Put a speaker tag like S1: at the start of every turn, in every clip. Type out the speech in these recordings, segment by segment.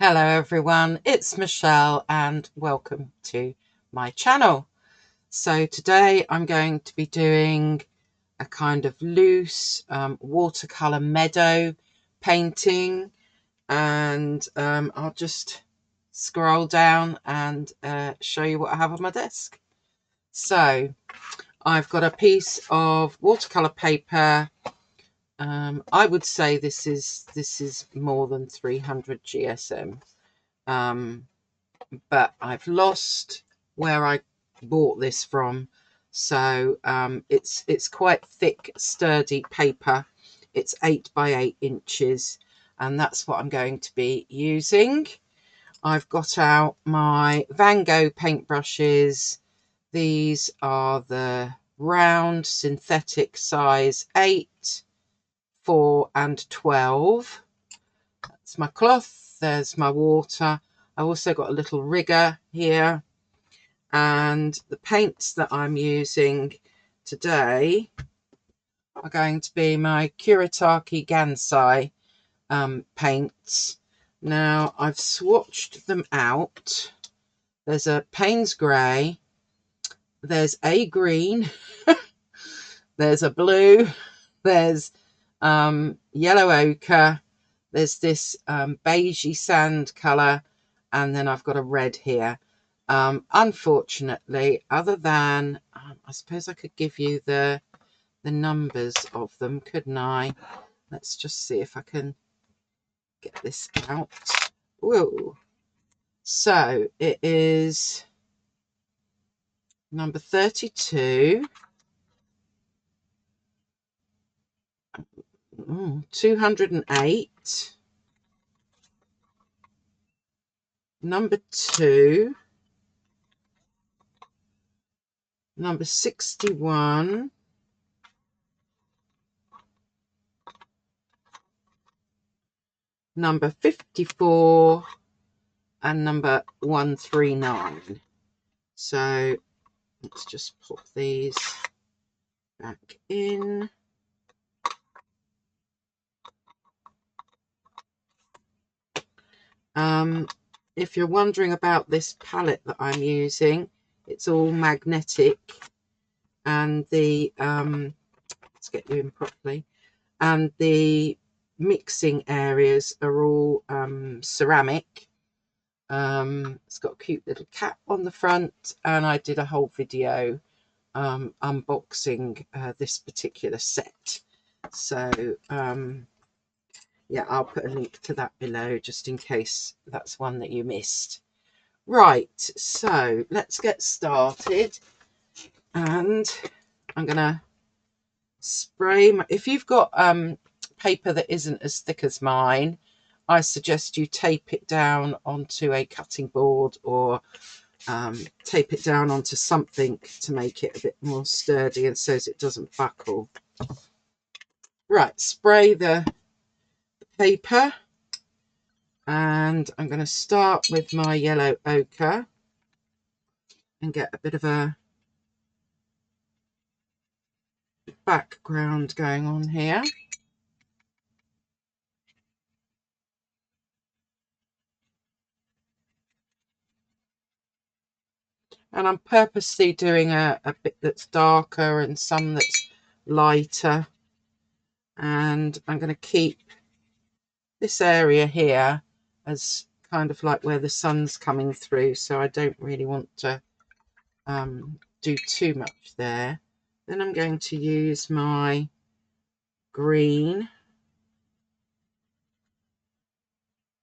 S1: Hello everyone, it's Michelle and welcome to my channel. So today I'm going to be doing a kind of loose watercolour meadow painting, and I'll just scroll down and show you what I have on my desk. So I've got a piece of watercolour paper. I would say this is more than 300 GSM. But I've lost where I bought this from, so it's quite thick, sturdy paper. It's 8 by 8 inches, and that's what I'm going to be using. I've got out my Van Gogh paintbrushes. These are the round synthetic size 8, 4 and 12. That's my cloth, there's my water. I also got a little rigger here, and the paints that I'm using today are going to be my Kuretake Gansai paints. Now I've swatched them out. There's a Payne's Grey, there's a green, there's a blue, there's yellow ochre, there's this beigey sand colour, and then I've got a red here. Unfortunately, other than I suppose I could give you the numbers of them, couldn't I? Let's just see if I can get this out. Whoa. So it is number 32, 208, number 2, number 61, number 54, and number 139. So let's just pop these back in. If you're wondering about this palette that I'm using, it's all magnetic, and the let's get you in properly, and the mixing areas are all ceramic. It's got a cute little cap on the front, and I did a whole video unboxing this particular set. So yeah, I'll put a link to that below just in case that's one that you missed. Right, so let's get started, and I'm gonna spray if you've got paper that isn't as thick as mine, I suggest you tape it down onto a cutting board, or tape it down onto something to make it a bit more sturdy and so it doesn't buckle. Right, spray the paper, and I'm going to start with my yellow ochre and get a bit of a background going on here. And I'm purposely doing a bit that's darker and some that's lighter, and I'm going to keep this area here as kind of like where the sun's coming through, so I don't really want to do too much there. Then I'm going to use my green,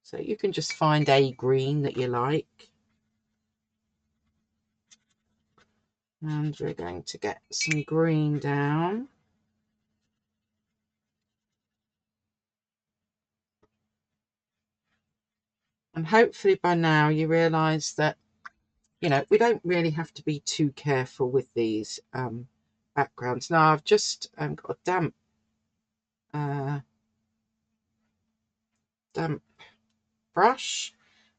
S1: so you can just find a green that you like, and we're going to get some green down. And hopefully by now you realise that, you know, we don't really have to be too careful with these backgrounds. Now I've just got a damp brush,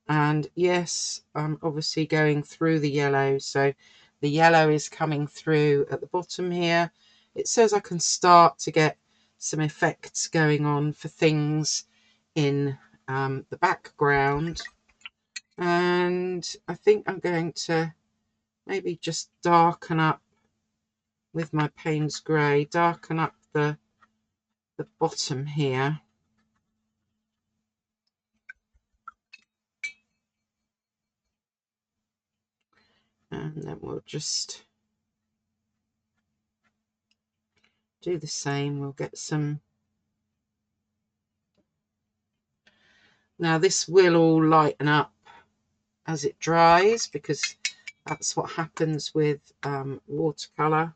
S1: and yes, I'm obviously going through the yellow, so the yellow is coming through at the bottom here. It says I can start to get some effects going on for things in the background, and I think I'm going to maybe just darken up with my Payne's Grey, darken up the bottom here. And then we'll just do the same. We'll get some. Now this will all lighten up as it dries, because that's what happens with watercolour.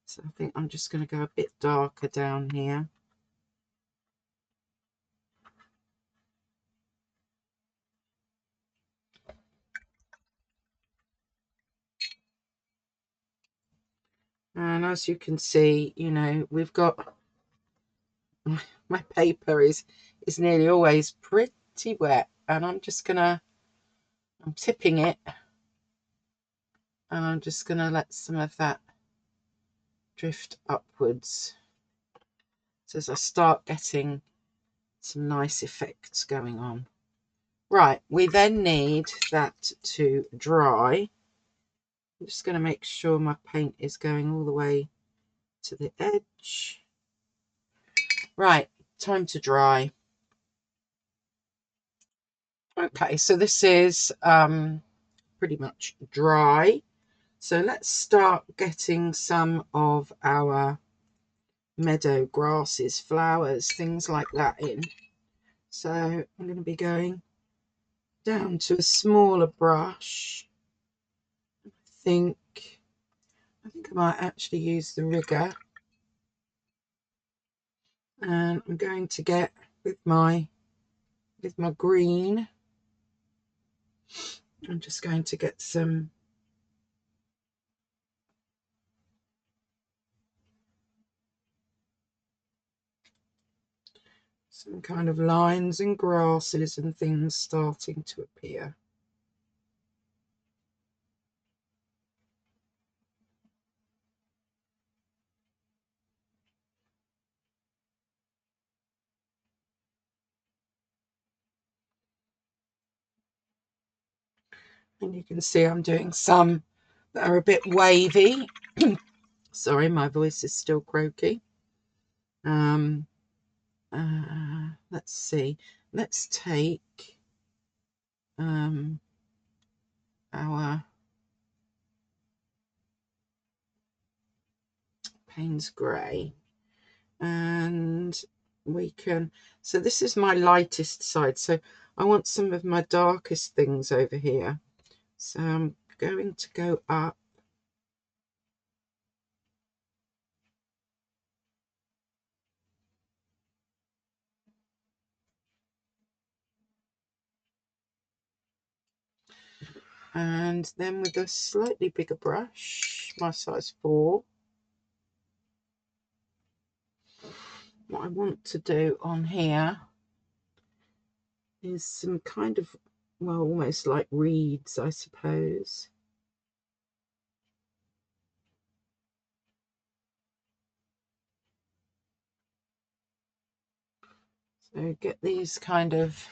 S1: So I think I'm just going to go a bit darker down here. And as you can see, you know, we've got my paper is nearly always pretty wet, and I'm tipping it, and I'm just gonna let some of that drift upwards. So as I start getting some nice effects going on. Right, we then need that to dry. I'm just going to make sure my paint is going all the way to the edge. Right, time to dry. Okay, so this is pretty much dry. So let's start getting some of our meadow grasses, flowers, things like that in. So I'm going to be going down to a smaller brush. I think I might actually use the rigger, and I'm going to get with my green. I'm just going to get some kind of lines and grasses and things starting to appear. And you can see I'm doing some that are a bit wavy. Sorry, my voice is still croaky. Let's see. Let's take our Payne's Grey, and we can, so this is my lightest side, so I want some of my darkest things over here. So I'm going to go up and then with a slightly bigger brush, my size 4, what I want to do on here is some kind of, well, almost like reeds, I suppose. So get these kind of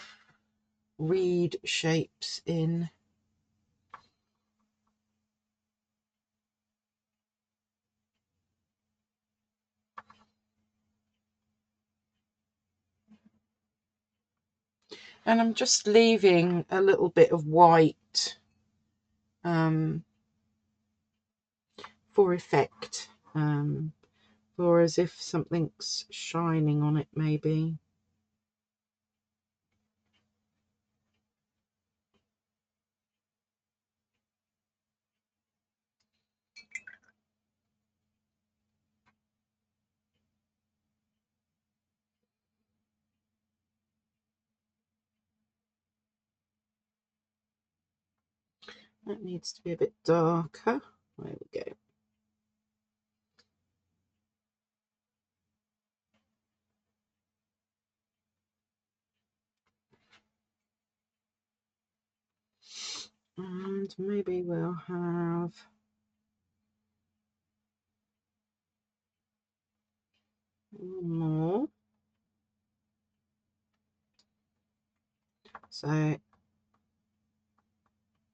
S1: reed shapes in. And I'm just leaving a little bit of white for effect, or as if something's shining on it maybe. That needs to be a bit darker. There we go. And maybe we'll have one more. So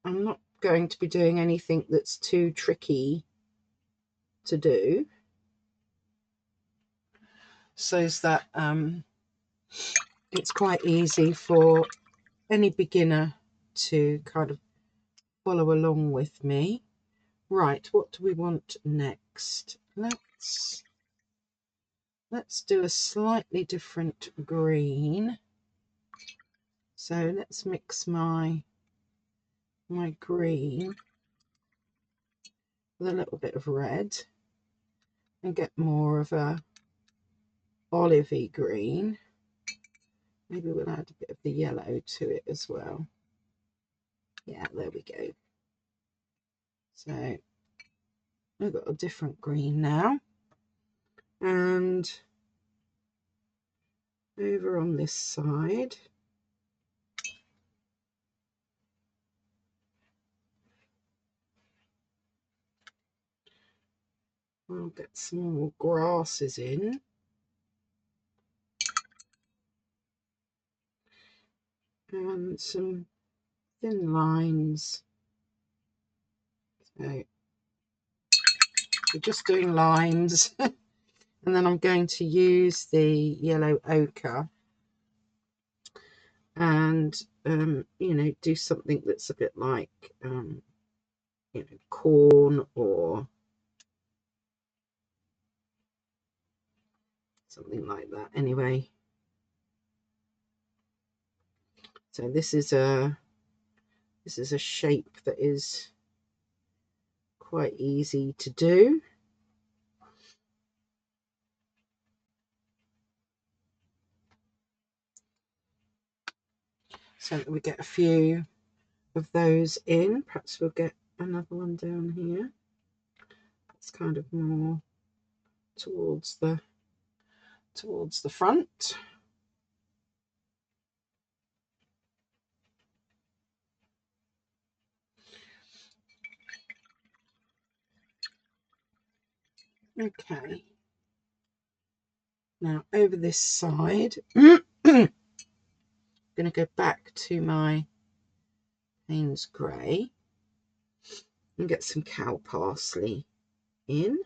S1: I'm not going to be doing anything that's too tricky to do, so that it's quite easy for any beginner to kind of follow along with me. Right, what do we want next? Let's do a slightly different green. So let's mix my green with a little bit of red and get more of a olivey green. Maybe we'll add a bit of the yellow to it as well. Yeah, there we go. So we've got a different green now. And over on this side, I'll get some more grasses in. And some thin lines. So we're just doing lines. And then I'm going to use the yellow ochre and you know, do something that's a bit like you know, corn or something like that. Anyway, so this is a shape that is quite easy to do. So that we get a few of those in. Perhaps we'll get another one down here. It's kind of more towards the front. Okay. Now over this side, I'm going to go back to my Payne's Grey and get some cow parsley in.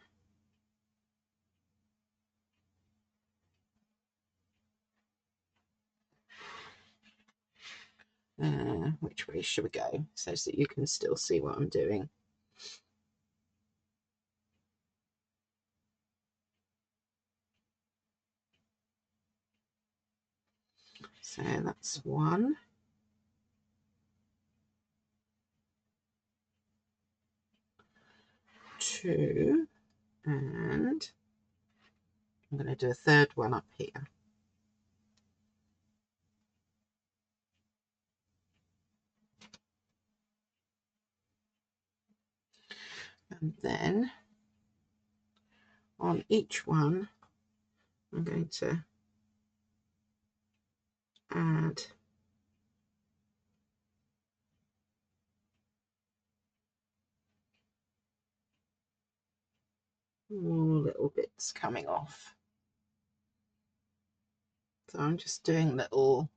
S1: Which way should we go so that you can still see what I'm doing? So that's 1. 2, and I'm going to do a third one up here. And then on each one, I'm going to add more little bits coming off. So I'm just doing little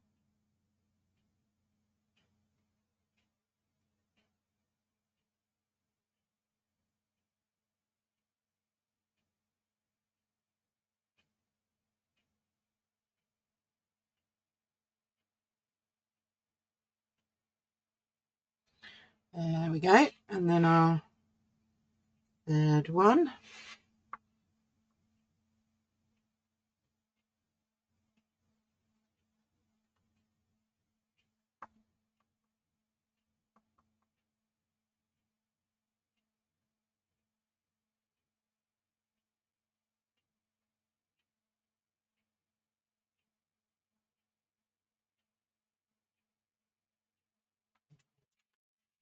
S1: there we go. And then our third one.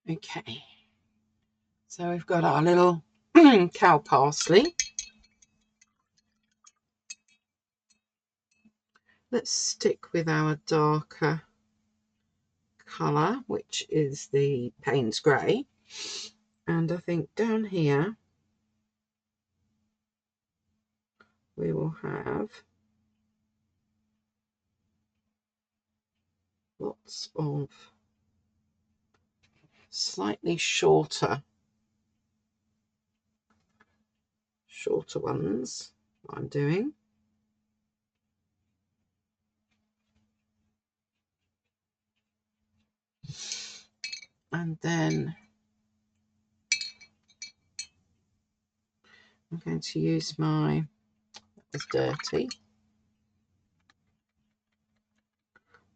S1: Okay, so we've got our little cow parsley. Let's stick with our darker colour, which is the Payne's Grey. And I think down here we will have lots of slightly shorter ones. What I'm doing. And then I'm going to use my, that was dirty,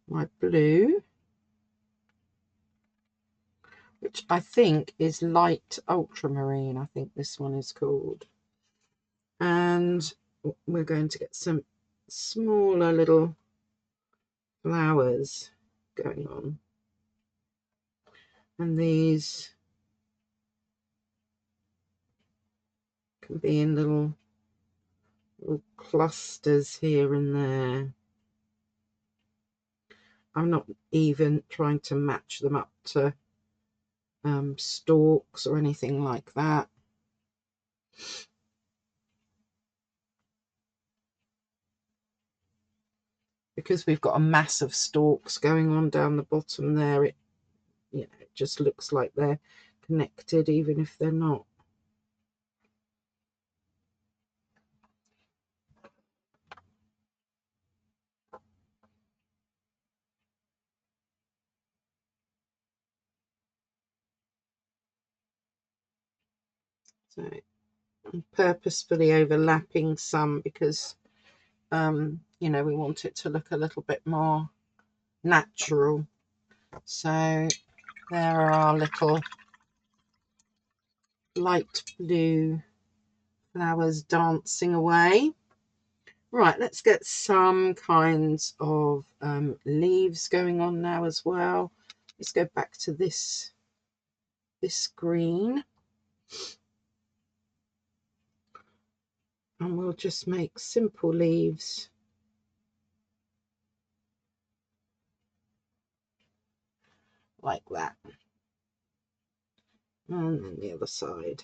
S1: my blue, which I think is light ultramarine, I think this one is called. And we're going to get some smaller little flowers going on. And these can be in little clusters here and there. I'm not even trying to match them up to stalks or anything like that. Because we've got a mass of stalks going on down the bottom there, it just looks like they're connected even if they're not. So I'm purposefully overlapping some because you know, we want it to look a little bit more natural. So there are our little light blue flowers dancing away. Right, let's get some kinds of leaves going on now as well. Let's go back to this green. And we'll just make simple leaves. Like that. And then the other side.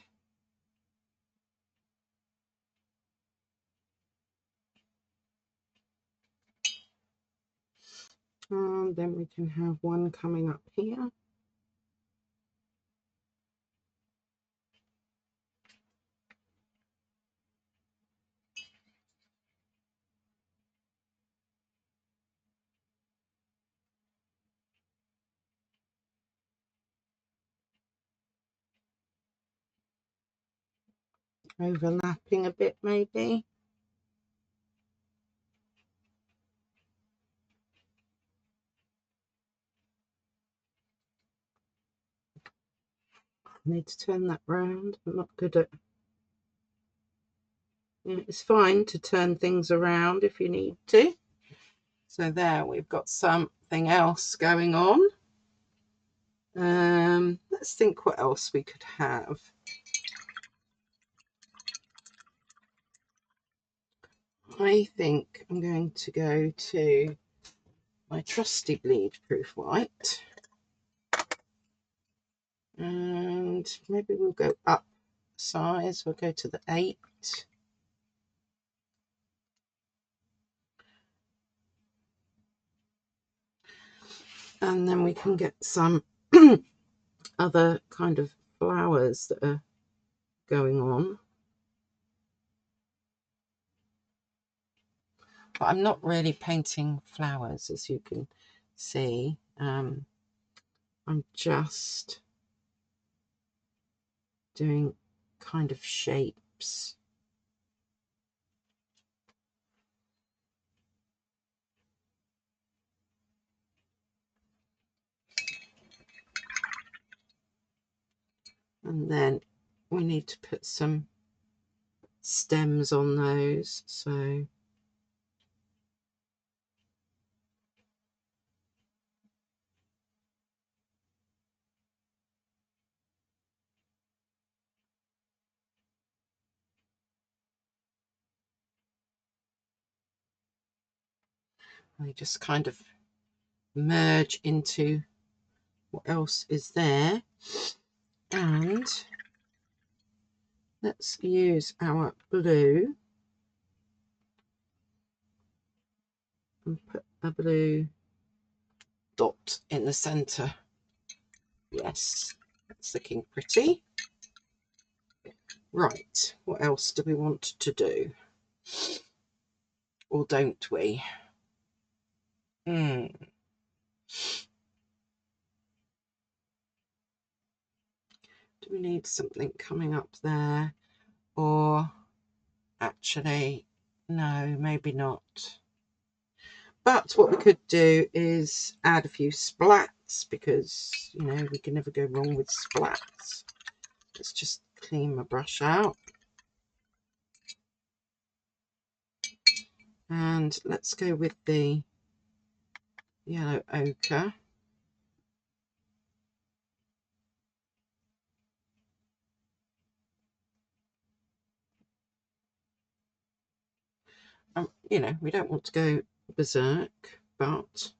S1: And then we can have one coming up here. Overlapping a bit maybe. I need to turn that round. I'm not good at... Yeah, it's fine to turn things around if you need to. So there, we've got something else going on. Let's think what else we could have. I think I'm going to go to my trusty bleed proof white. And maybe we'll go up size. We'll go to the 8. And then we can get some other kind of flowers that are going on. But I'm not really painting flowers, as you can see. I'm just doing kind of shapes. And then we need to put some stems on those. So they just kind of merge into what else is there. And let's use our blue and put a blue dot in the centre. Yes, it's looking pretty. Right, what else do we want to do? Or don't we? Do we need something coming up there? Or actually, no, maybe not. But what we could do is add a few splats, because, you know, we can never go wrong with splats. Let's just clean my brush out. And let's go with the yellow ochre. You know, we don't want to go berserk, but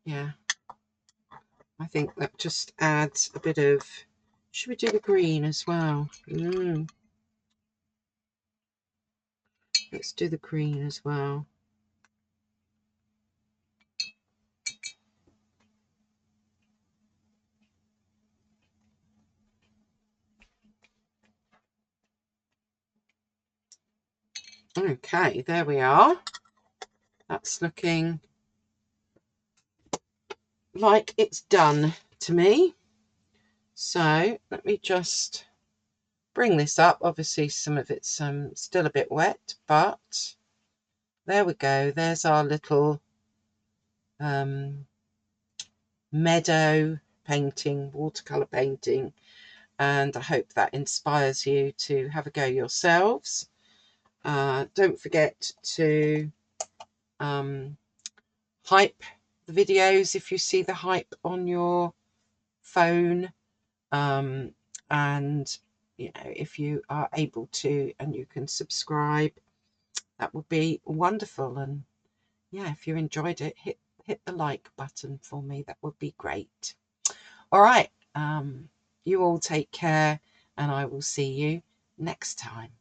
S1: yeah, I think that just adds a bit of, should we do the green as well? Let's do the green as well. Okay, there we are. That's looking like it's done to me. So let me just bring this up. Obviously some of it's still a bit wet, but there we go. There's our little meadow painting, watercolour painting, and I hope that inspires you to have a go yourselves. Don't forget to hype the videos if you see the hype on your phone, and you know, if you are able to and you can subscribe, that would be wonderful. And yeah, if you enjoyed it, hit the like button for me. That would be great. All right, you all take care, and I will see you next time.